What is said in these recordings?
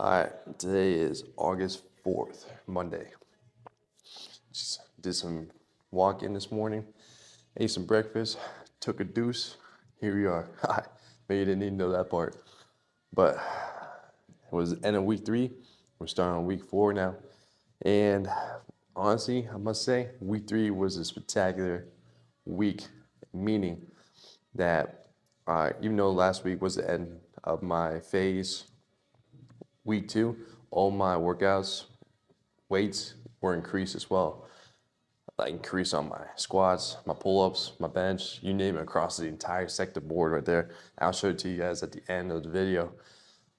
All right, today is August 4th, Monday. Just did some walking this morning, ate some breakfast, took a deuce. Here we are. Maybe you didn't even know that part. But it was the end of week 3. We're starting on week 4 now. And honestly, I must say, week 3 was a spectacular week, meaning that even though last week was the end of my phase, week 2, all my workouts, weights were increased as well. I increased on my squats, my pull-ups, my bench, you name it, across the entire sector board right there. I'll show it to you guys at the end of the video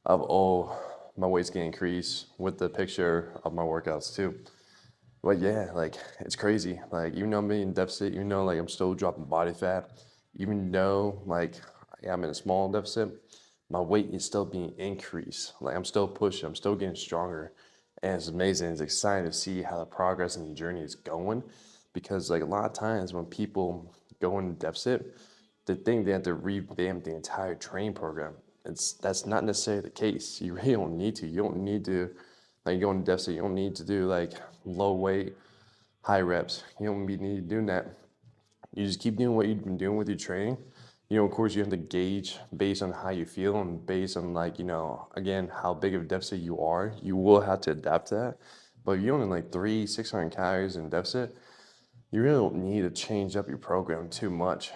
of all my weights getting increased with the picture of my workouts too. But yeah, like it's crazy. Like even though I'm in deficit, even though like I'm still dropping body fat, even though like I'm in a small deficit, my weight is still being increased. Like I'm still pushing, I'm still getting stronger. And it's amazing. It's exciting to see how the progress and the journey is going. Because like a lot of times when people go in deficit, they think they have to revamp the entire training program. That's not necessarily the case. You really don't need to. You don't need to like go in deficit. You don't need to do like low weight, high reps. You don't need doing that. You just keep doing what you've been doing with your training. Of course, you have to gauge based on how you feel and based on like, again, how big of a deficit you are. You will have to adapt to that. But if you're only like 600 calories in deficit, you really don't need to change up your program too much.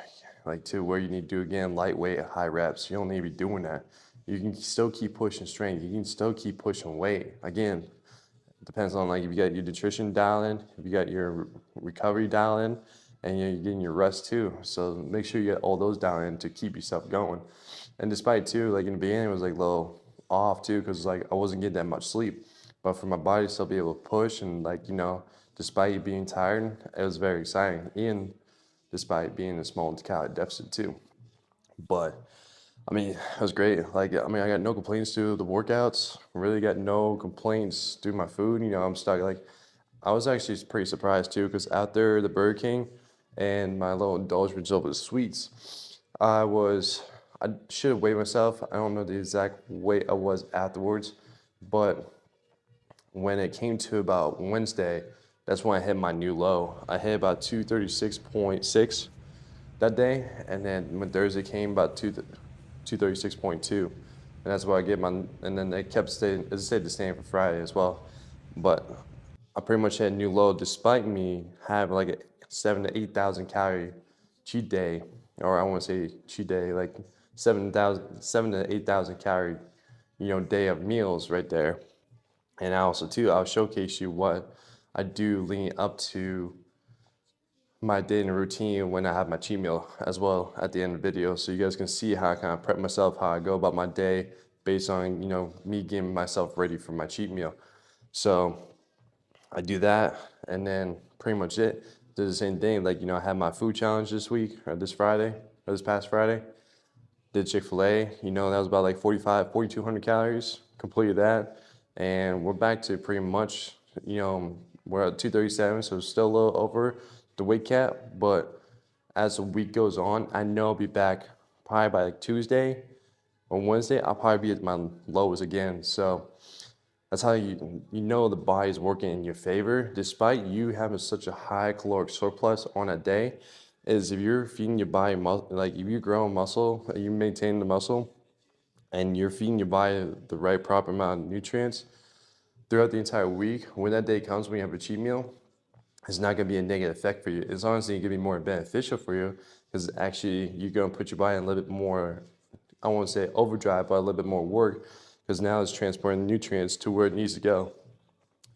Like to where you need to do again, lightweight, high reps. You don't need to be doing that. You can still keep pushing strength. You can still keep pushing weight. Again, it depends on like if you got your nutrition dial in, if you got your recovery dial in, and you're getting your rest too. So make sure you get all those dialed in to keep yourself going. And despite too, like in the beginning, it was like a little off too, because like I wasn't getting that much sleep. But for my body to still be able to push and like, despite being tired, it was very exciting. And despite being a small calorie deficit too. But I mean, it was great. Like, I mean, I got no complaints to the workouts. Really got no complaints to my food. I'm stuck. Like, I was actually pretty surprised too, because after the Burger King and my little indulgence of the sweets, I should have weighed myself. I don't know the exact weight I was afterwards, but when it came to about Wednesday, that's when I hit my new low. I hit about 236.6 that day, and then when Thursday came, about 236.2, and that's why I get my. And then it kept staying. It stayed the same for Friday as well, but I pretty much hit a new low despite me having like a 7 to 8,000 calorie cheat day, or I want to say cheat day, like 7 to 8,000 calorie, day of meals right there. And I also too, I'll showcase you what I do leading up to my daily routine when I have my cheat meal as well at the end of the video. So you guys can see how I kind of prep myself, how I go about my day based on, me getting myself ready for my cheat meal. So I do that, and then pretty much it. Do the same thing. Like, I had my food challenge this week, or this Friday, or this past Friday. Did Chick-fil-A, that was about like 4,200 calories. Completed that. And we're back to pretty much, we're at 237, so still a little over the weight cap. But as the week goes on, I know I'll be back probably by like Tuesday or Wednesday. I'll probably be at my lowest again. So that's how you know the body's working in your favor, despite you having such a high caloric surplus on a day. Is if you're feeding your body like if you grow muscle, you maintain the muscle, and you're feeding your body the right proper amount of nutrients throughout the entire week. When that day comes, when you have a cheat meal, it's not going to be a negative effect for you. It's honestly going to be more beneficial for you, because actually you're going to put your body in a little bit more, I won't say overdrive, but a little bit more work, because now it's transporting nutrients to where it needs to go.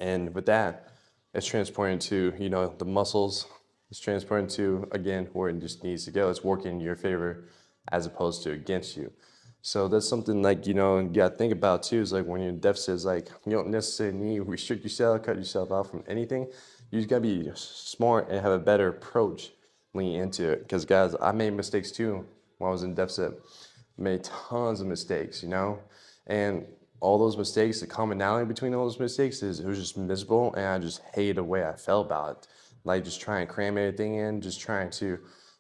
And with that, it's transporting to, the muscles. It's transporting to, again, where it just needs to go. It's working in your favor as opposed to against you. So that's something like, you gotta think about too, is like when you're in deficit, is like you don't necessarily need to restrict yourself, cut yourself out from anything. You just gotta be smart and have a better approach leaning into it. Because guys, I made mistakes too when I was in deficit. Made tons of mistakes, and all those mistakes, the commonality between all those mistakes is it was just miserable, and I just hated the way I felt about it. Like just trying to cram everything in, just trying to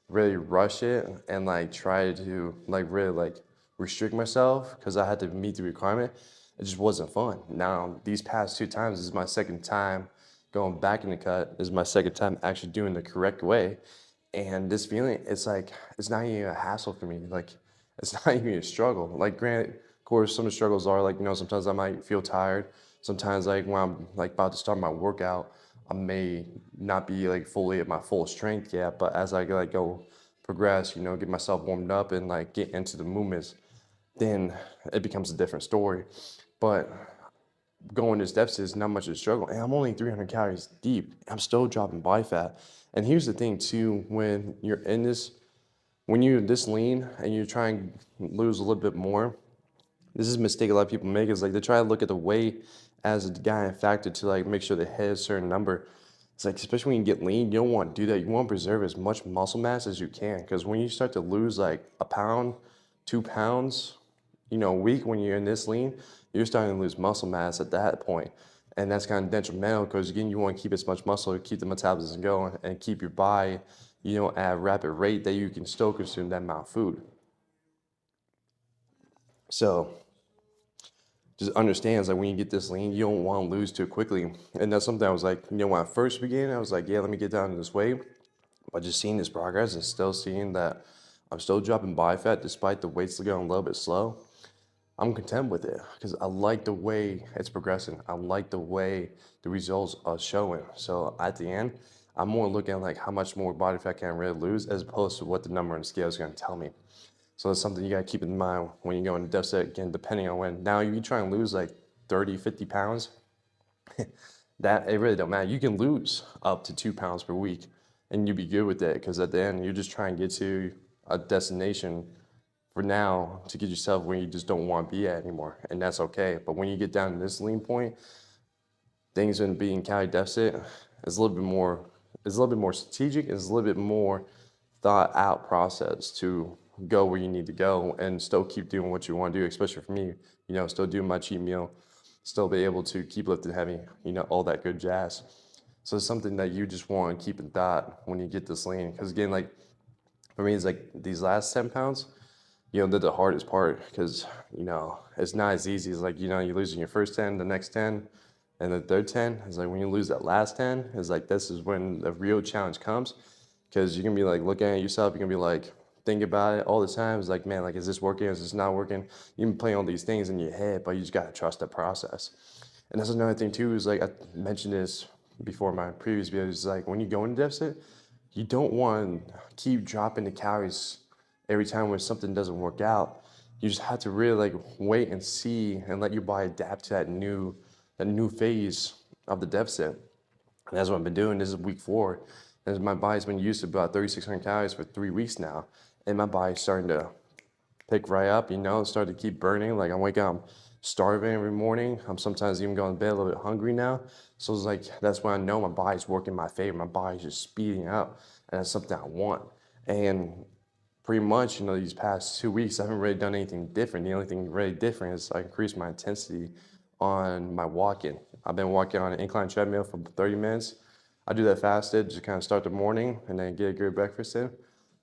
really rush it, and like try to like really like restrict myself because I had to meet the requirement. it just wasn't fun. Now, these past 2 times, this is my second time going back in the cut. This is my second time actually doing the correct way. And this feeling, it's like, it's not even a hassle for me. Like, it's not even a struggle. Like, granted, of course, some of the struggles are like, sometimes I might feel tired. Sometimes, like, when I'm like about to start my workout, I may not be like fully at my full strength yet. But as I like go progress, get myself warmed up and like get into the movements, then it becomes a different story. But going this deficit is not much of a struggle. And I'm only 300 calories deep. I'm still dropping body fat. And here's the thing too, when you're this lean and you're trying to lose a little bit more, this is a mistake a lot of people make, is like they try to look at the weight as a guiding factor to like make sure they hit a certain number. It's like, especially when you get lean, you don't want to do that. You want to preserve as much muscle mass as you can, because when you start to lose like a pound, 2 pounds, a week when you're in this lean, you're starting to lose muscle mass at that point. And that's kind of detrimental, because again, you want to keep as much muscle, keep the metabolism going, and keep your body, at a rapid rate that you can still consume that amount of food. So just understands like when you get this lean, you don't want to lose too quickly. And that's something I was like, when I first began, I was like, yeah, let me get down to this weight. But just seeing this progress and still seeing that I'm still dropping body fat despite the weight still going a little bit slow, I'm content with it, because I like the way it's progressing. I like the way the results are showing. So at the end, I'm more looking at like how much more body fat can I really lose, as opposed to what the number on the scale is going to tell me. So that's something you got to keep in mind when you go into deficit, again, depending on when. Now, you try and lose like 30, 50 pounds, that it really don't matter. You can lose up to 2 pounds per week and you'd be good with it, because at the end, you're just trying to get to a destination for now to get yourself where you just don't want to be at anymore. And that's okay. But when you get down to this lean point, things going to be in calorie deficit is a little bit more, strategic. It's a little bit more thought out process to go where you need to go and still keep doing what you want to do, especially for me, still doing my cheat meal, still be able to keep lifting heavy, all that good jazz. So it's something that you just want to keep in thought when you get this lean. Because again, like for me, it's like these last 10 pounds, they're the hardest part, because, it's not as easy as like, you're losing your first 10, the next 10, and the third 10. It's like when you lose that last 10, it's like this is when the real challenge comes, because you're gonna be like looking at yourself, you're gonna be like thinking about it all the time. It's like, man, like, is this working? Is this not working? You've been playing all these things in your head, but you just gotta trust the process. And that's another thing too, is like I mentioned this before in my previous videos, is like when you go into deficit, you don't want to keep dropping the calories every time when something doesn't work out. You just have to really like wait and see and let your body adapt to that new phase of the deficit. And that's what I've been doing. This is week 4. And my body's been used to about 3,600 calories for 3 weeks now. And my body's starting to pick right up, starting to keep burning. Like I'm waking up starving every morning. I'm sometimes even going to bed a little bit hungry now. So it's like, that's when I know my body's working in my favor. My body's just speeding up. And that's something I want. And pretty much, these past 2 weeks, I haven't really done anything different. The only thing really different is I increased my intensity on my walking. I've been walking on an incline treadmill for 30 minutes. I do that fasted, just kind of start the morning and then get a good breakfast in.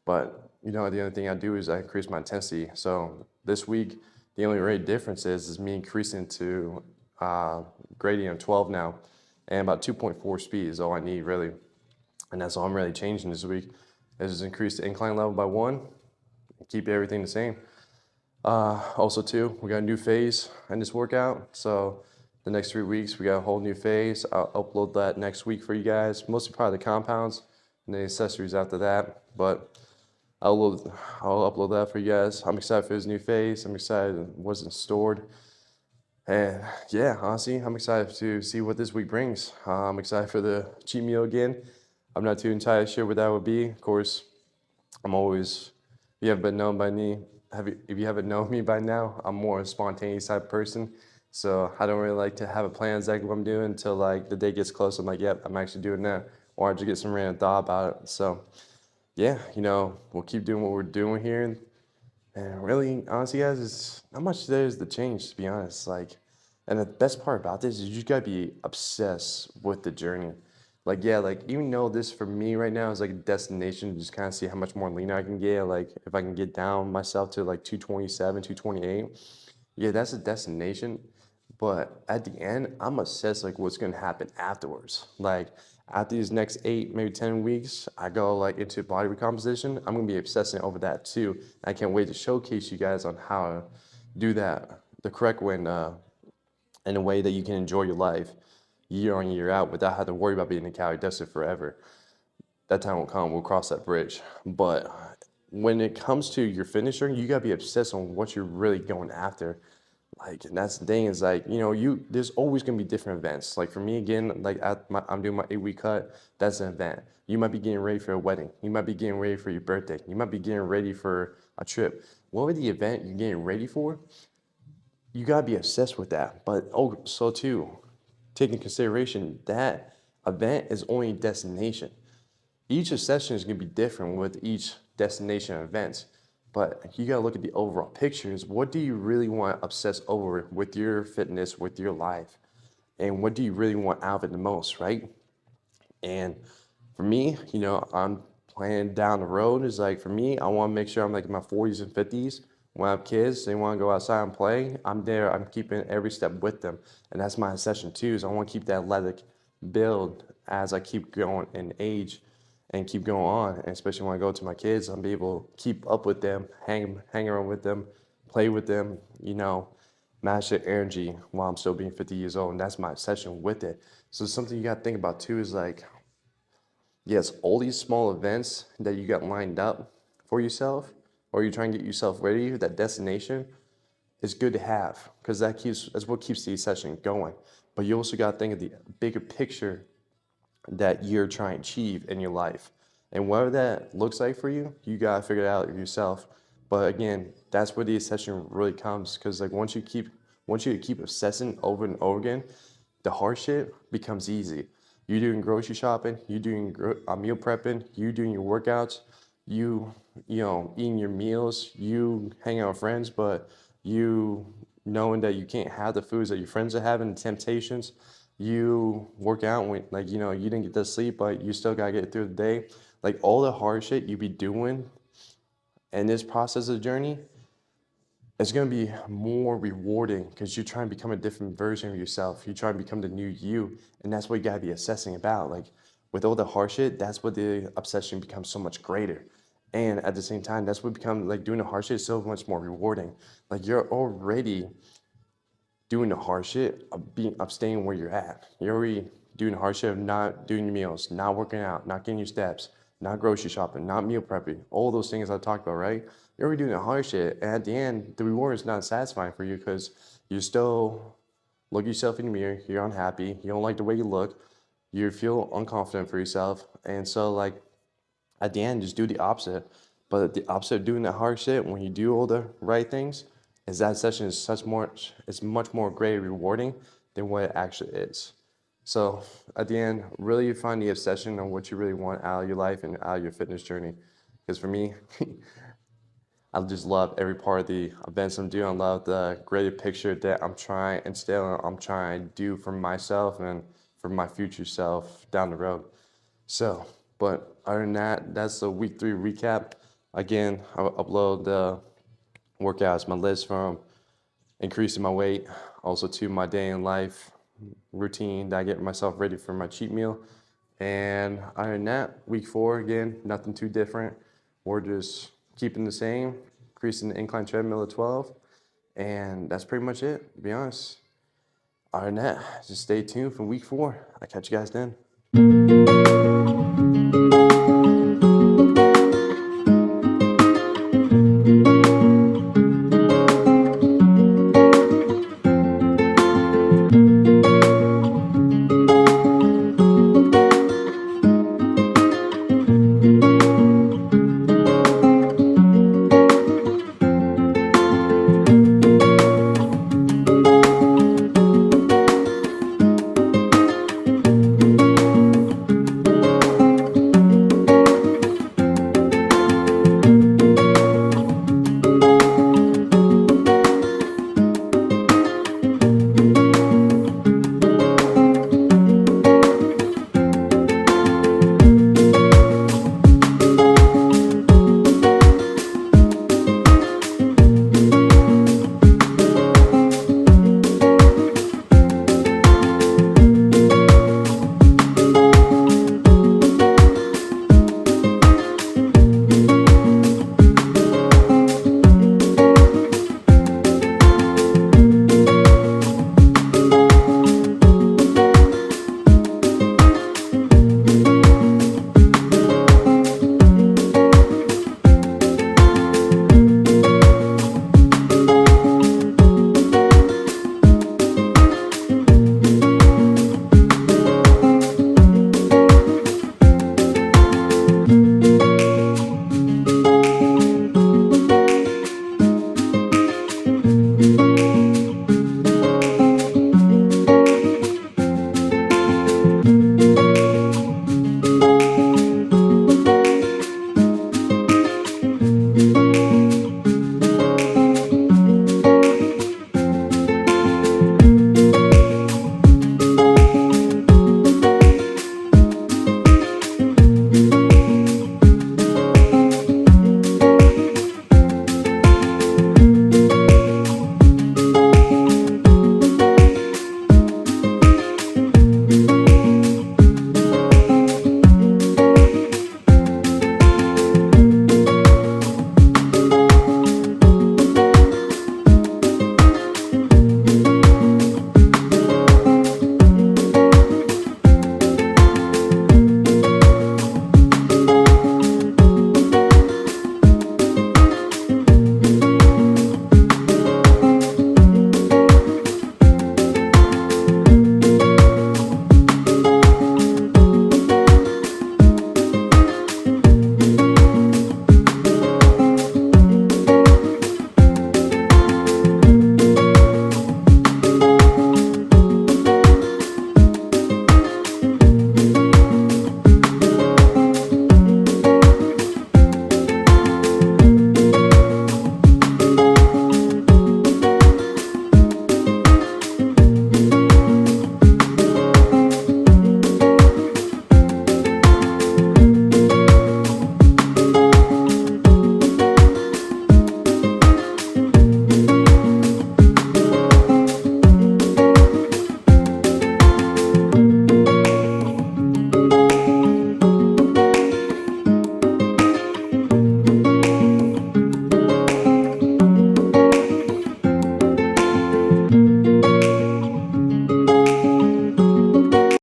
But, the only thing I do is I increase my intensity. So this week, the only really difference is me increasing to gradient of 12 now, and about 2.4 speed is all I need really. And that's all I'm really changing this week, is just increase the incline level by 1, keep everything the same. Also too, we got a new phase in this workout. So the next 3 weeks, we got a whole new phase. I'll upload that next week for you guys, mostly probably the compounds and the accessories after that. But I'll upload that for you guys. I'm excited for this new phase. I'm excited what's in stored. And yeah, honestly, I'm excited to see what this week brings. I'm excited for the cheat meal again. I'm not too entirely sure what that would be. Of course, I'm always, if you haven't known by me, if you haven't known me by now, I'm more a spontaneous type of person. So I don't really like to have a plan exactly what I'm doing until like the day gets close. I'm like, yep, I'm actually doing that. Or I just get some random thought about it. So yeah, we'll keep doing what we're doing here. And really, honestly, guys, it's not much there's the change, to be honest. Like, and the best part about this is you just gotta be obsessed with the journey. Like, yeah, like even though this for me right now is like a destination to just kind of see how much more lean I can get. Like, if I can get down myself to like 227, 228, yeah, that's a destination. But at the end, I'm assess like what's gonna happen afterwards. Like after these next 8, maybe 10 weeks, I go like into body recomposition. I'm gonna be obsessing over that too. I can't wait to showcase you guys on how to do that the correct way in a way that you can enjoy your life year on year out without having to worry about being a calorie deficit forever. That time will come. We'll cross that bridge. But when it comes to your fitness journey, you gotta be obsessed on what you're really going after. Like, and that's the thing is like, there's always gonna be different events. Like for me, again, like I'm doing my 8-week cut. That's an event. You might be getting ready for a wedding. You might be getting ready for your birthday. You might be getting ready for a trip. Whatever the event you're getting ready for, you gotta be obsessed with that. But so too, take into consideration that event is only a destination. Each session is going to be different with each destination events, but you got to look at the overall pictures. What do you really want to obsess over with your fitness, with your life? And what do you really want out of it the most, right? And for me, I'm planning down the road is like, for me, I want to make sure I'm like in my 40s and 50s. When I have kids, they want to go outside and play. I'm there. I'm keeping every step with them. And that's my obsession too, is I want to keep that athletic build as I keep going in age and keep going on. And especially when I go to my kids, I'll be able to keep up with them, hang around with them, play with them, match their energy while I'm still being 50 years old. And that's my obsession with it. So something you got to think about too is like, yes, all these small events that you got lined up for yourself, or you're trying to get yourself ready, that destination is good to have because that's what keeps the session going. But you also got to think of the bigger picture that you're trying to achieve in your life. And whatever that looks like for you, you gotta figure it out yourself. But again, that's where the obsession really comes. Cause like once you keep obsessing over and over again, the hard shit becomes easy. You doing grocery shopping, you doing meal prepping, you doing your workouts, eating your meals, you hanging out with friends, but you knowing that you can't have the foods that your friends are having, the temptations, you work out when you didn't get to sleep, but you still gotta get through the day. Like all the hard shit you be doing in this process of the journey, it's gonna be more rewarding because you're trying to become a different version of yourself. You're trying to become the new you, and that's what you gotta be assessing about. Like with all the hard shit, that's what the obsession becomes so much greater. And at the same time, that's what becomes like doing the hard shit is so much more rewarding. Like you're already doing the hard shit of staying where you're at. You're already doing the hard shit of not doing your meals, not working out, not getting your steps, not grocery shopping, not meal prepping, all those things I talked about, right? You're already doing the hard shit. And at the end, the reward is not satisfying for you because you still look yourself in the mirror, you're unhappy, you don't like the way you look, you feel unconfident for yourself. And so like at the end, just do the opposite. But the opposite of doing that hard shit, when you do all the right things, is that session is it's much more great rewarding than what it actually is. So at the end, really find the obsession on what you really want out of your life and out of your fitness journey. Because for me, I just love every part of the events I'm doing. I love the greater picture that I'm trying to do for myself and for my future self down the road. So, but other than that, that's the week 3 recap. Again, I'll upload the workouts, my list from increasing my weight, also to my day in life routine that I get myself ready for my cheat meal. And other than that, week 4, again, nothing too different. We're just keeping the same, increasing the incline treadmill to 12. And that's pretty much it, to be honest. Other than that, just stay tuned for week 4. I'll catch you guys then.